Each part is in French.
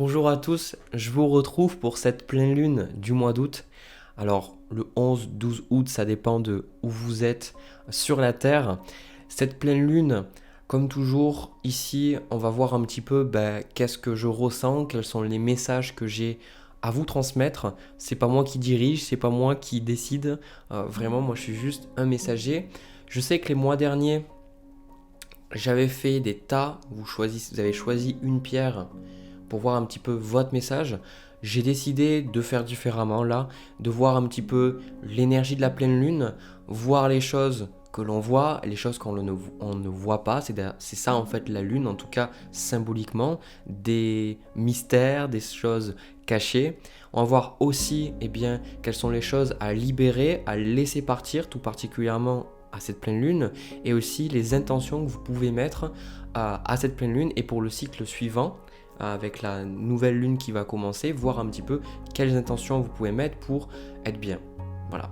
Bonjour à tous, je vous retrouve pour cette pleine lune du mois d'août. Alors le 11-12 août, ça dépend de où vous êtes sur la Terre. Cette pleine lune, comme toujours, ici, on va voir un petit peu qu'est-ce que je ressens, quels sont les messages que j'ai à vous transmettre. C'est pas moi qui dirige, c'est pas moi qui décide. Vraiment, moi je suis juste un messager. Je sais que les mois derniers, j'avais fait des tas. Vous avez choisi une pierre pour voir un petit peu votre message. J'ai décidé de faire différemment là, de voir un petit peu l'énergie de la pleine lune, voir les choses que l'on voit, les choses on ne voit pas. C'est ça en fait la lune, en tout cas symboliquement, des mystères, des choses cachées. On va voir aussi quelles sont les choses à libérer, à laisser partir, tout particulièrement à cette pleine lune, et aussi les intentions que vous pouvez mettre à cette pleine lune et pour le cycle suivant avec la nouvelle lune qui va commencer, voir un petit peu quelles intentions vous pouvez mettre pour être bien. Voilà.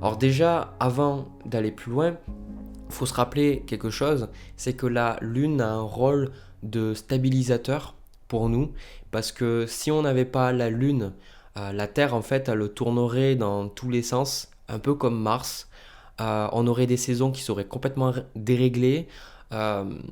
Alors déjà, avant d'aller plus loin, il faut se rappeler quelque chose, c'est que la lune a un rôle de stabilisateur pour nous, parce que si on n'avait pas la lune, la Terre en fait, elle tournerait dans tous les sens, un peu comme Mars. On aurait des saisons qui seraient complètement déréglées.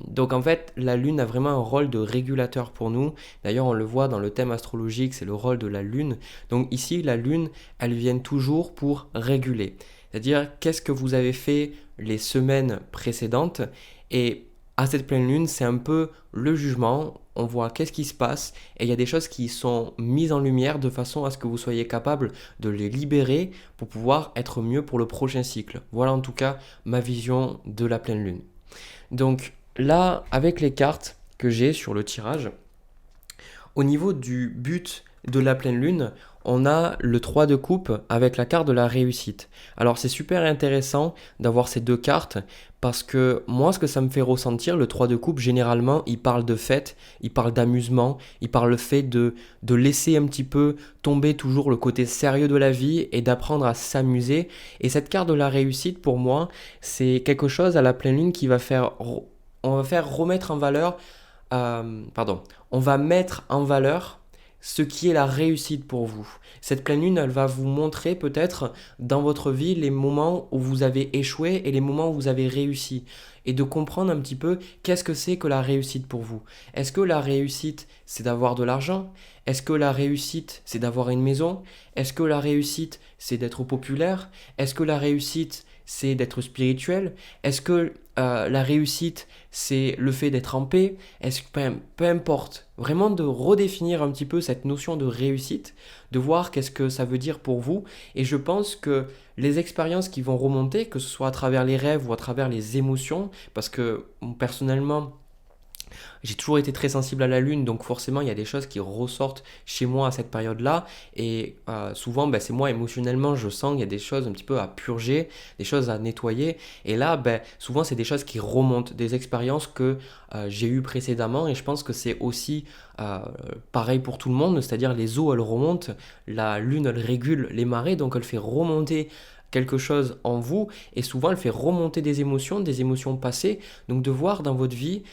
Donc en fait, la Lune a vraiment un rôle de régulateur pour nous. D'ailleurs, on le voit dans le thème astrologique, c'est le rôle de la Lune. Donc ici, la Lune, elle vient toujours pour réguler. C'est-à-dire, qu'est-ce que vous avez fait les semaines précédentes et à cette pleine lune, c'est un peu le jugement, on voit qu'est-ce qui se passe et il y a des choses qui sont mises en lumière de façon à ce que vous soyez capable de les libérer pour pouvoir être mieux pour le prochain cycle. Voilà en tout cas ma vision de la pleine lune. Donc là, avec les cartes que j'ai sur le tirage, au niveau du but de la pleine lune, on a le 3 de coupe avec la carte de la réussite. Alors c'est super intéressant d'avoir ces deux cartes parce que moi ce que ça me fait ressentir, le 3 de coupe généralement il parle de fête, il parle d'amusement, il parle le fait de laisser un petit peu tomber toujours le côté sérieux de la vie et d'apprendre à s'amuser. Et cette carte de la réussite pour moi c'est quelque chose à la pleine lune qui va faire, on va faire remettre en valeur, on va mettre en valeur ce qui est la réussite pour vous. Cette pleine lune, elle va vous montrer peut-être dans votre vie les moments où vous avez échoué et les moments où vous avez réussi. Et de comprendre un petit peu qu'est-ce que c'est que la réussite pour vous. Est-ce que la réussite, c'est d'avoir de l'argent? Est-ce que la réussite, c'est d'avoir une maison? Est-ce que la réussite, c'est d'être populaire? Est-ce que la réussite, c'est d'être spirituel? Est-ce que la réussite, c'est le fait d'être en paix? Est-ce que peu importe, vraiment de redéfinir un petit peu cette notion de réussite, de voir qu'est-ce que ça veut dire pour vous. Et je pense que les expériences qui vont remonter, que ce soit à travers les rêves ou à travers les émotions, parce que personnellement, j'ai toujours été très sensible à la lune, donc forcément il y a des choses qui ressortent chez moi à cette période-là. Et souvent, c'est moi émotionnellement, je sens qu'il y a des choses un petit peu à purger, des choses à nettoyer. Et là, souvent c'est des choses qui remontent, des expériences que j'ai eues précédemment. Et je pense que c'est aussi euh, pareil pour tout le monde, c'est-à-dire les eaux elles remontent, la lune elle régule les marées, donc elle fait remonter quelque chose en vous et souvent elle fait remonter des émotions passées. Donc de voir dans votre vie,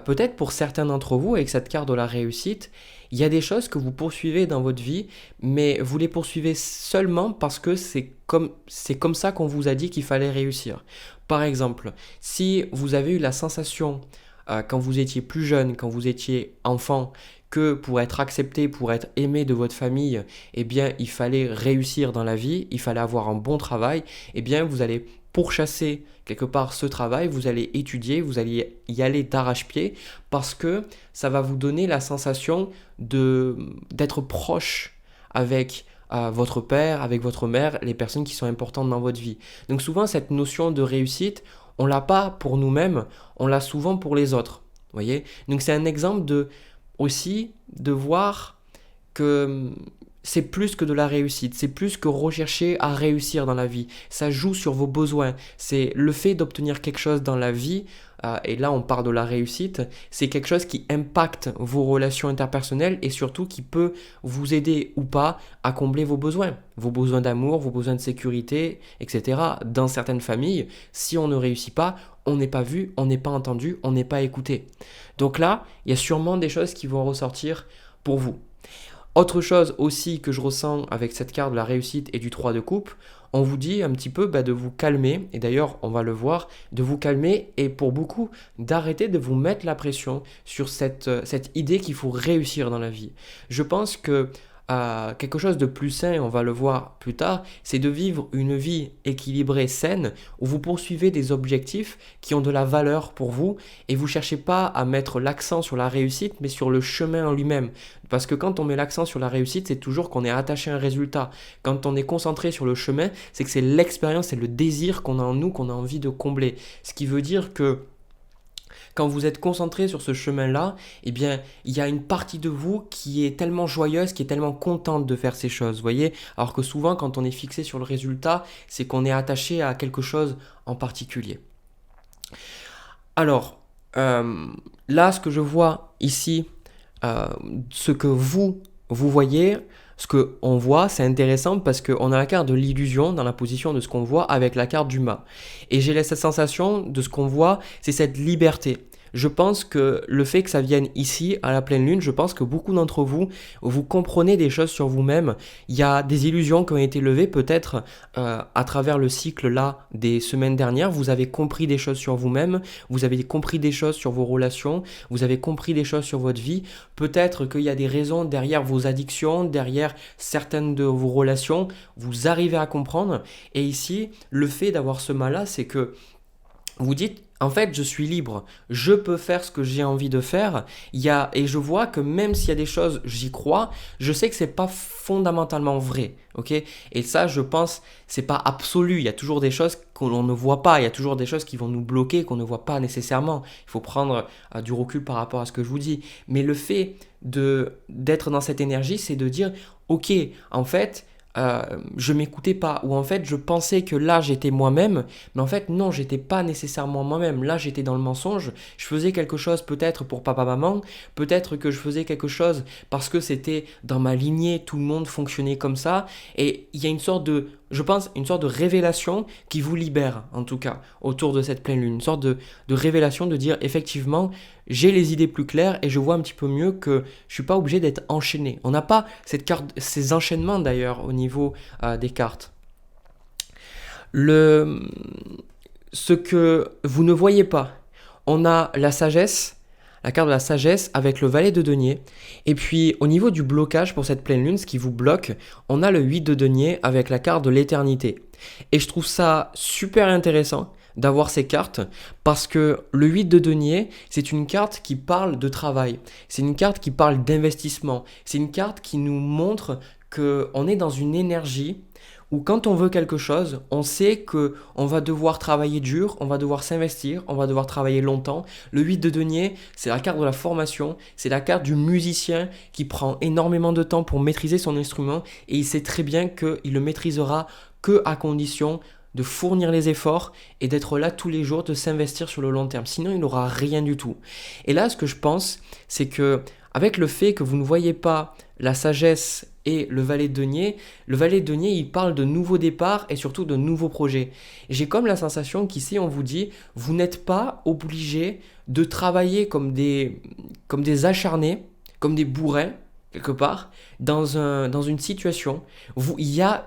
peut-être pour certains d'entre vous avec cette carte de la réussite, il y a des choses que vous poursuivez dans votre vie, mais vous les poursuivez seulement parce que c'est comme ça qu'on vous a dit qu'il fallait réussir. Par exemple, si vous avez eu la sensation quand vous étiez plus jeune, quand vous étiez enfant, que pour être accepté, pour être aimé de votre famille, eh bien, il fallait réussir dans la vie, il fallait avoir un bon travail, eh bien, vous allez pourchasser quelque part ce travail, vous allez étudier, vous allez y aller d'arrache-pied parce que ça va vous donner la sensation d'être proche avec votre père, avec votre mère, les personnes qui sont importantes dans votre vie. Donc souvent, cette notion de réussite, on l'a pas pour nous-mêmes, on l'a souvent pour les autres. Voyez. Donc c'est un exemple aussi de voir que c'est plus que de la réussite, c'est plus que rechercher à réussir dans la vie. Ça joue sur vos besoins. C'est le fait d'obtenir quelque chose dans la vie, et là on parle de la réussite, c'est quelque chose qui impacte vos relations interpersonnelles et surtout qui peut vous aider ou pas à combler vos besoins d'amour, vos besoins de sécurité, etc. Dans certaines familles, si on ne réussit pas, on n'est pas vu, on n'est pas entendu, on n'est pas écouté. Donc là, il y a sûrement des choses qui vont ressortir pour vous. Autre chose aussi que je ressens avec cette carte de la réussite et du 3 de coupe, on vous dit un petit peu de vous calmer, et d'ailleurs on va le voir, de vous calmer et pour beaucoup d'arrêter de vous mettre la pression sur cette idée qu'il faut réussir dans la vie. Je pense que quelque chose de plus sain, on va le voir plus tard, c'est de vivre une vie équilibrée, saine, où vous poursuivez des objectifs qui ont de la valeur pour vous et vous ne cherchez pas à mettre l'accent sur la réussite, mais sur le chemin en lui-même. Parce que quand on met l'accent sur la réussite, c'est toujours qu'on est attaché à un résultat. Quand on est concentré sur le chemin, c'est que c'est l'expérience, c'est le désir qu'on a en nous, qu'on a envie de combler. Ce qui veut dire que quand vous êtes concentré sur ce chemin-là, eh bien, il y a une partie de vous qui est tellement joyeuse, qui est tellement contente de faire ces choses, vous voyez? Alors que souvent, quand on est fixé sur le résultat, c'est qu'on est attaché à quelque chose en particulier. Alors, là, ce que je vois ici, ce que vous voyez, ce qu'on voit, c'est intéressant parce qu'on a la carte de l'illusion dans la position de ce qu'on voit avec la carte du mât. Et j'ai cette sensation de ce qu'on voit, c'est cette liberté. Je pense que le fait que ça vienne ici, à la pleine lune, je pense que beaucoup d'entre vous, vous comprenez des choses sur vous-même. Il y a des illusions qui ont été levées peut-être à travers le cycle là des semaines dernières. Vous avez compris des choses sur vous-même, vous avez compris des choses sur vos relations, vous avez compris des choses sur votre vie. Peut-être qu'il y a des raisons derrière vos addictions, derrière certaines de vos relations. Vous arrivez à comprendre. Et ici, le fait d'avoir ce mal-là, c'est que vous dites, en fait, je suis libre, je peux faire ce que j'ai envie de faire. Et je vois que même s'il y a des choses, j'y crois, je sais que c'est pas fondamentalement vrai, ok? Et ça, je pense, c'est pas absolu. Il y a toujours des choses qu'on ne voit pas, il y a toujours des choses qui vont nous bloquer, qu'on ne voit pas nécessairement. Il faut prendre du recul par rapport à ce que je vous dis. Mais le fait d'être dans cette énergie, c'est de dire, ok, en fait, je m'écoutais pas, ou en fait je pensais que là j'étais moi-même, mais en fait non, j'étais pas nécessairement moi-même. Là j'étais dans le mensonge, je faisais quelque chose peut-être pour papa maman, peut-être que je faisais quelque chose parce que c'était dans ma lignée, tout le monde fonctionnait comme ça, et il y a une sorte de, je pense, une sorte de révélation qui vous libère en tout cas autour de cette pleine lune, une sorte de révélation de dire effectivement j'ai les idées plus claires et je vois un petit peu mieux que je suis pas obligé d'être enchaîné. On n'a pas cette carte, ces enchaînements d'ailleurs au niveau des cartes. Ce que vous ne voyez pas, on a la sagesse, la carte de la sagesse avec le valet de denier. Et puis au niveau du blocage pour cette pleine lune, ce qui vous bloque, on a le 8 de denier avec la carte de l'éternité. Et je trouve ça super intéressant d'avoir ces cartes parce que le 8 de denier, c'est une carte qui parle de travail, c'est une carte qui parle d'investissement, c'est une carte qui nous montre qu'on est dans une énergie où quand on veut quelque chose, on sait que on va devoir travailler dur, on va devoir s'investir, on va devoir travailler longtemps. Le 8 de denier, c'est la carte de la formation, c'est la carte du musicien qui prend énormément de temps pour maîtriser son instrument et il sait très bien qu'il le maîtrisera que à condition de fournir les efforts et d'être là tous les jours, de s'investir sur le long terme. Sinon, il n'aura rien du tout. Et là, ce que je pense, c'est que avec le fait que vous ne voyez pas la sagesse et le valet de denier, il parle de nouveaux départs et surtout de nouveaux projets. Et j'ai comme la sensation qu'ici, on vous dit, vous n'êtes pas obligé de travailler comme des acharnés, comme des bourrins, quelque part, dans une situation où il y a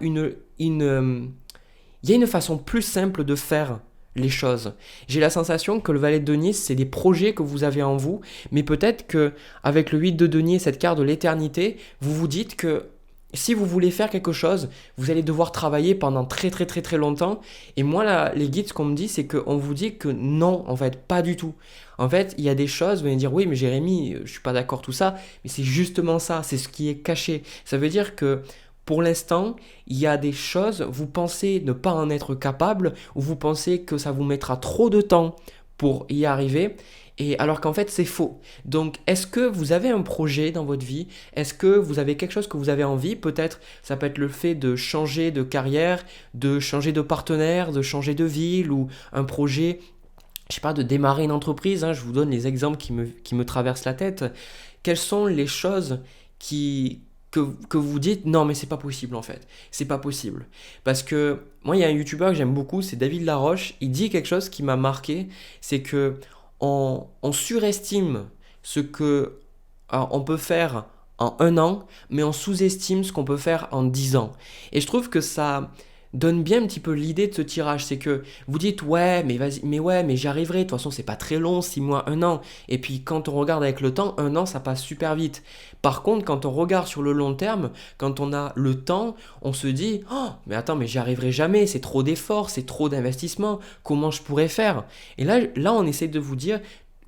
il y a une façon plus simple de faire les choses. J'ai la sensation que le valet de denier, c'est des projets que vous avez en vous, mais peut-être que avec le 8 de denier, cette carte de l'éternité, vous vous dites que si vous voulez faire quelque chose, vous allez devoir travailler pendant très très très très longtemps. Et moi, là, les guides, ce qu'on me dit, c'est qu'on vous dit que non, en fait, pas du tout. En fait, il y a des choses, vous allez dire, oui, mais Jérémy, je suis pas d'accord tout ça, mais c'est justement ça, c'est ce qui est caché. Ça veut dire que pour l'instant, il y a des choses, vous pensez ne pas en être capable, ou vous pensez que ça vous mettra trop de temps pour y arriver, et alors qu'en fait c'est faux. Donc est-ce que vous avez un projet dans votre vie? Est-ce que vous avez quelque chose que vous avez envie? Peut-être ça peut être le fait de changer de carrière, de changer de partenaire, de changer de ville, ou un projet, je sais pas, de démarrer une entreprise, hein. Je vous donne les exemples qui me traversent la tête. Quelles sont les choses que vous dites non mais c'est pas possible en fait, c'est pas possible, parce que moi il y a un youtubeur que j'aime beaucoup, c'est David Laroche. Il dit quelque chose qui m'a marqué, c'est que on surestime ce que on peut faire en 1 an, mais on sous-estime ce qu'on peut faire en 10 ans. Et je trouve que ça donne bien un petit peu l'idée de ce tirage. C'est que vous dites ouais, mais vas-y, mais ouais, mais j'y arriverai. De toute façon, c'est pas très long, 6 mois, 1 an. Et puis quand on regarde avec le temps, 1 an, ça passe super vite. Par contre, quand on regarde sur le long terme, quand on a le temps, on se dit oh, mais attends, mais j'y arriverai jamais. C'est trop d'efforts, c'est trop d'investissement. Comment je pourrais faire? Et là, on essaie de vous dire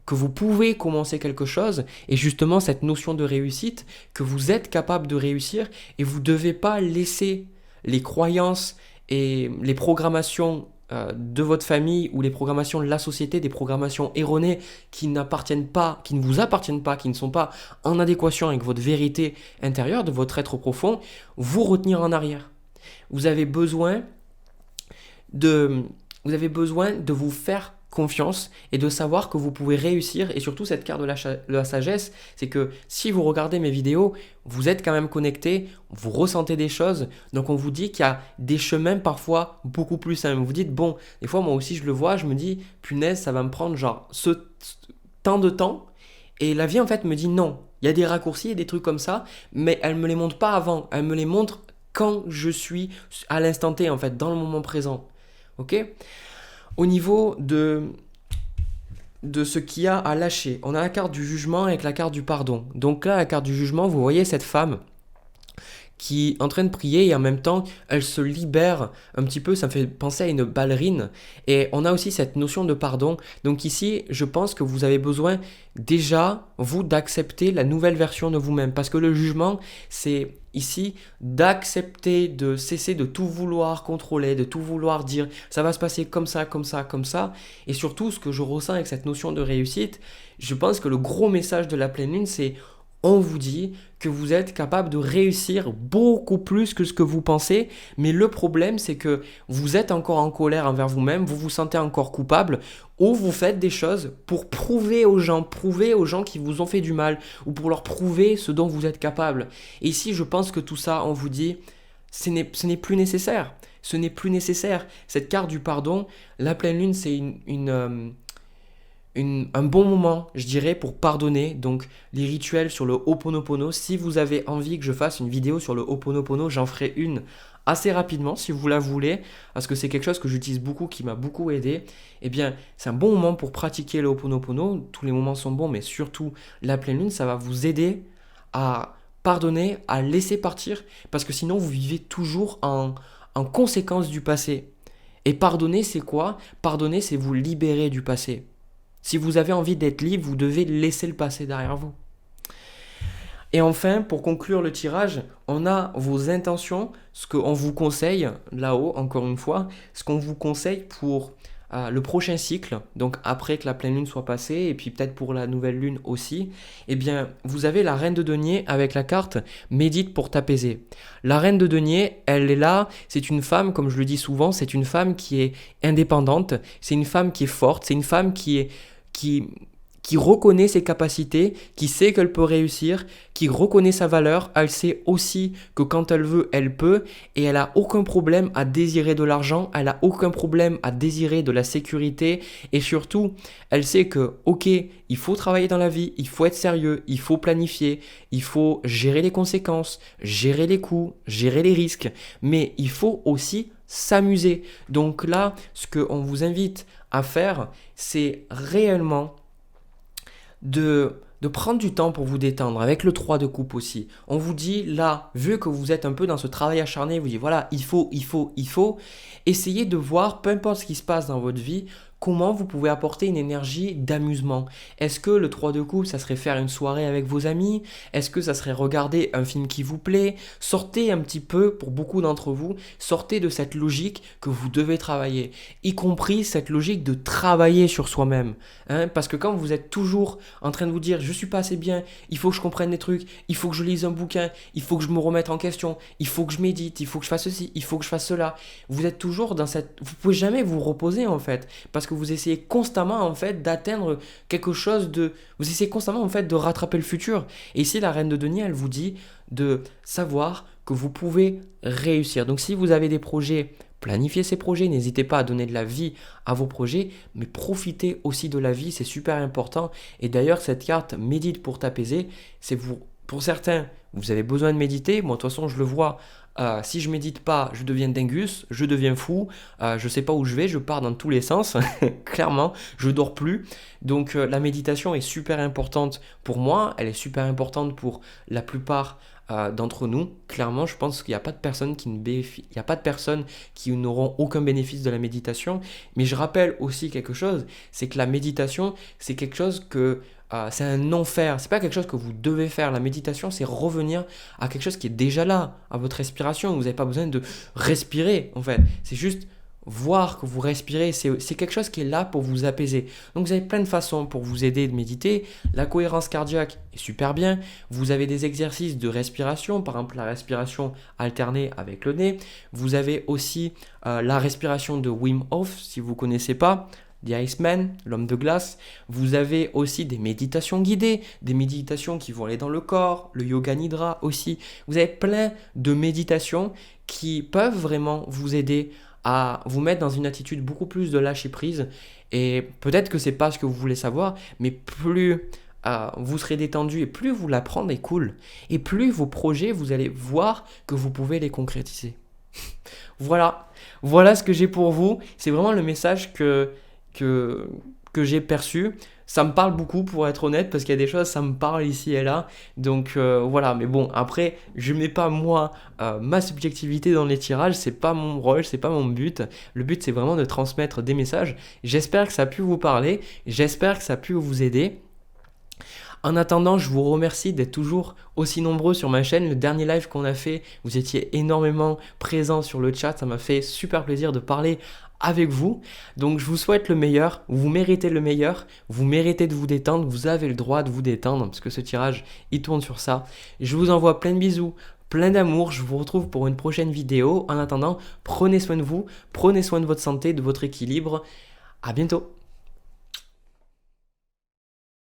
que vous pouvez commencer quelque chose et justement cette notion de réussite, que vous êtes capable de réussir et vous ne devez pas laisser les croyances et les programmations de votre famille ou les programmations de la société, des programmations erronées qui n'appartiennent pas, qui ne vous appartiennent pas, qui ne sont pas en adéquation avec votre vérité intérieure, de votre être profond, vous retenir en arrière. Vous avez besoin de, vous avez besoin de vous faire confiance et de savoir que vous pouvez réussir. Et surtout cette carte de la sagesse, c'est que si vous regardez mes vidéos, vous êtes quand même connecté, vous ressentez des choses, donc on vous dit qu'il y a des chemins parfois beaucoup plus simples. Vous dites bon, des fois moi aussi je le vois, je me dis punaise, ça va me prendre genre tant de temps, et la vie en fait me dit non, il y a des raccourcis et des trucs comme ça, mais elle me les montre pas avant, elle me les montre quand je suis à l'instant T en fait, dans le moment présent. Ok? Au niveau de ce qu'il y a à lâcher, on a la carte du jugement avec la carte du pardon. Donc là, la carte du jugement, vous voyez cette femme qui est en train de prier et en même temps, elle se libère un petit peu, ça me fait penser à une ballerine. Et on a aussi cette notion de pardon. Donc ici, je pense que vous avez besoin déjà, vous, d'accepter la nouvelle version de vous-même. Parce que le jugement, c'est ici d'accepter de cesser de tout vouloir contrôler, de tout vouloir dire ça va se passer comme ça, comme ça, comme ça. Et surtout, ce que je ressens avec cette notion de réussite, je pense que le gros message de la pleine lune, c'est on vous dit que vous êtes capable de réussir beaucoup plus que ce que vous pensez, mais le problème c'est que vous êtes encore en colère envers vous-même, vous vous sentez encore coupable, ou vous faites des choses pour prouver aux gens qui vous ont fait du mal, ou pour leur prouver ce dont vous êtes capable. Et ici je pense que tout ça, on vous dit, ce n'est plus nécessaire. Ce n'est plus nécessaire. Cette carte du pardon, la pleine lune c'est un bon moment, je dirais, pour pardonner. Donc, les rituels sur le Ho'oponopono. Si vous avez envie que je fasse une vidéo sur le Ho'oponopono, j'en ferai une assez rapidement, si vous la voulez, parce que c'est quelque chose que j'utilise beaucoup, qui m'a beaucoup aidé. Eh bien, c'est un bon moment pour pratiquer le Ho'oponopono. Tous les moments sont bons, mais surtout, la pleine lune, ça va vous aider à pardonner, à laisser partir, parce que sinon, vous vivez toujours en conséquence du passé. Et pardonner, c'est quoi? Pardonner, c'est vous libérer du passé. Si vous avez envie d'être libre, vous devez laisser le passé derrière vous. Et enfin, pour conclure le tirage, on a vos intentions, ce qu'on vous conseille, là-haut, encore une fois, ce qu'on vous conseille pour le prochain cycle, donc après que la pleine lune soit passée, et puis peut-être pour la nouvelle lune aussi, eh bien, vous avez la reine de denier avec la carte « Médite pour t'apaiser ». La reine de denier, elle est là, c'est une femme, comme je le dis souvent, c'est une femme qui est indépendante, c'est une femme qui est forte, c'est une femme qui reconnaît ses capacités, qui sait qu'elle peut réussir, qui reconnaît sa valeur. Elle sait aussi que quand elle veut, elle peut, et elle n'a aucun problème à désirer de l'argent, elle n'a aucun problème à désirer de la sécurité, et surtout, elle sait que, ok, il faut travailler dans la vie, il faut être sérieux, il faut planifier, il faut gérer les conséquences, gérer les coûts, gérer les risques, mais il faut aussi s'amuser. Donc là, ce qu'on vous invite à faire, c'est réellement de prendre du temps pour vous détendre, avec le 3 de coupe aussi. On vous dit là, vu que vous êtes un peu dans ce travail acharné, vous dites voilà, il faut, essayez de voir, peu importe ce qui se passe dans votre vie, comment vous pouvez apporter une énergie d'amusement. Est-ce que le 3 de coupe, ça serait faire une soirée avec vos amis? Est-ce que ça serait regarder un film qui vous plaît? Sortez un petit peu, pour beaucoup d'entre vous, sortez de cette logique que vous devez travailler, y compris cette logique de travailler sur soi-même. Parce que quand vous êtes toujours en train de vous dire « je suis pas assez bien, il faut que je comprenne des trucs, il faut que je lise un bouquin, il faut que je me remette en question, il faut que je médite, il faut que je fasse ceci, il faut que je fasse cela », vous êtes toujours dans cette... Vous pouvez jamais vous reposer en fait, parce que vous essayez constamment en fait d'atteindre quelque chose de... Vous essayez constamment en fait de rattraper le futur. Et ici la reine de denier, elle vous dit de savoir que vous pouvez réussir. Donc si vous avez des projets, planifiez ces projets, n'hésitez pas à donner de la vie à vos projets, mais profitez aussi de la vie, c'est super important. Et d'ailleurs cette carte médite pour t'apaiser, c'est vous Pour certains, vous avez besoin de méditer. Moi, de toute façon, je le vois. Si je médite pas, je deviens dingus, je deviens fou, je sais pas où je vais, je pars dans tous les sens, clairement, je dors plus. Donc la méditation est super importante pour moi, elle est super importante pour la plupart d'entre nous. Clairement, je pense qu'il n'y a pas de personnes il y a pas de personnes qui n'auront aucun bénéfice de la méditation. Mais je rappelle aussi quelque chose, c'est que la méditation, c'est quelque chose que c'est un non-faire, c'est pas quelque chose que vous devez faire. La méditation, c'est revenir à quelque chose qui est déjà là, à votre respiration. Vous n'avez pas besoin de respirer, en fait. C'est juste voir que vous respirez. C'est quelque chose qui est là pour vous apaiser. Donc, vous avez plein de façons pour vous aider de méditer. La cohérence cardiaque est super bien. Vous avez des exercices de respiration, par exemple la respiration alternée avec le nez. Vous avez aussi la respiration de Wim Hof, si vous ne connaissez pas. The Iceman, l'homme de glace. Vous avez aussi des méditations guidées, des méditations qui vont aller dans le corps, le yoga nidra aussi. Vous avez plein de méditations qui peuvent vraiment vous aider à vous mettre dans une attitude beaucoup plus de lâcher prise. Et peut-être que c'est pas ce que vous voulez savoir, mais plus vous serez détendu et plus vous l'apprendre est cool. Et plus vos projets, vous allez voir que vous pouvez les concrétiser. Voilà ce que j'ai pour vous. C'est vraiment le message que j'ai perçu. Ça me parle beaucoup pour être honnête parce qu'il y a des choses, ça me parle ici et là. Donc voilà, mais bon, après, je mets pas moi ma subjectivité dans les tirages, c'est pas mon rôle, c'est pas mon but. Le but c'est vraiment de transmettre des messages. J'espère que ça a pu vous parler, j'espère que ça a pu vous aider. En attendant, je vous remercie d'être toujours aussi nombreux sur ma chaîne. Le dernier live qu'on a fait, vous étiez énormément présents sur le chat. Ça m'a fait super plaisir de parler avec vous. Donc je vous souhaite le meilleur. Vous méritez le meilleur. Vous méritez de vous détendre. Vous avez le droit de vous détendre parce que ce tirage, il tourne sur ça. Je vous envoie plein de bisous. Plein d'amour, je vous retrouve pour une prochaine vidéo. En attendant, prenez soin de vous, prenez soin de votre santé, de votre équilibre. À bientôt.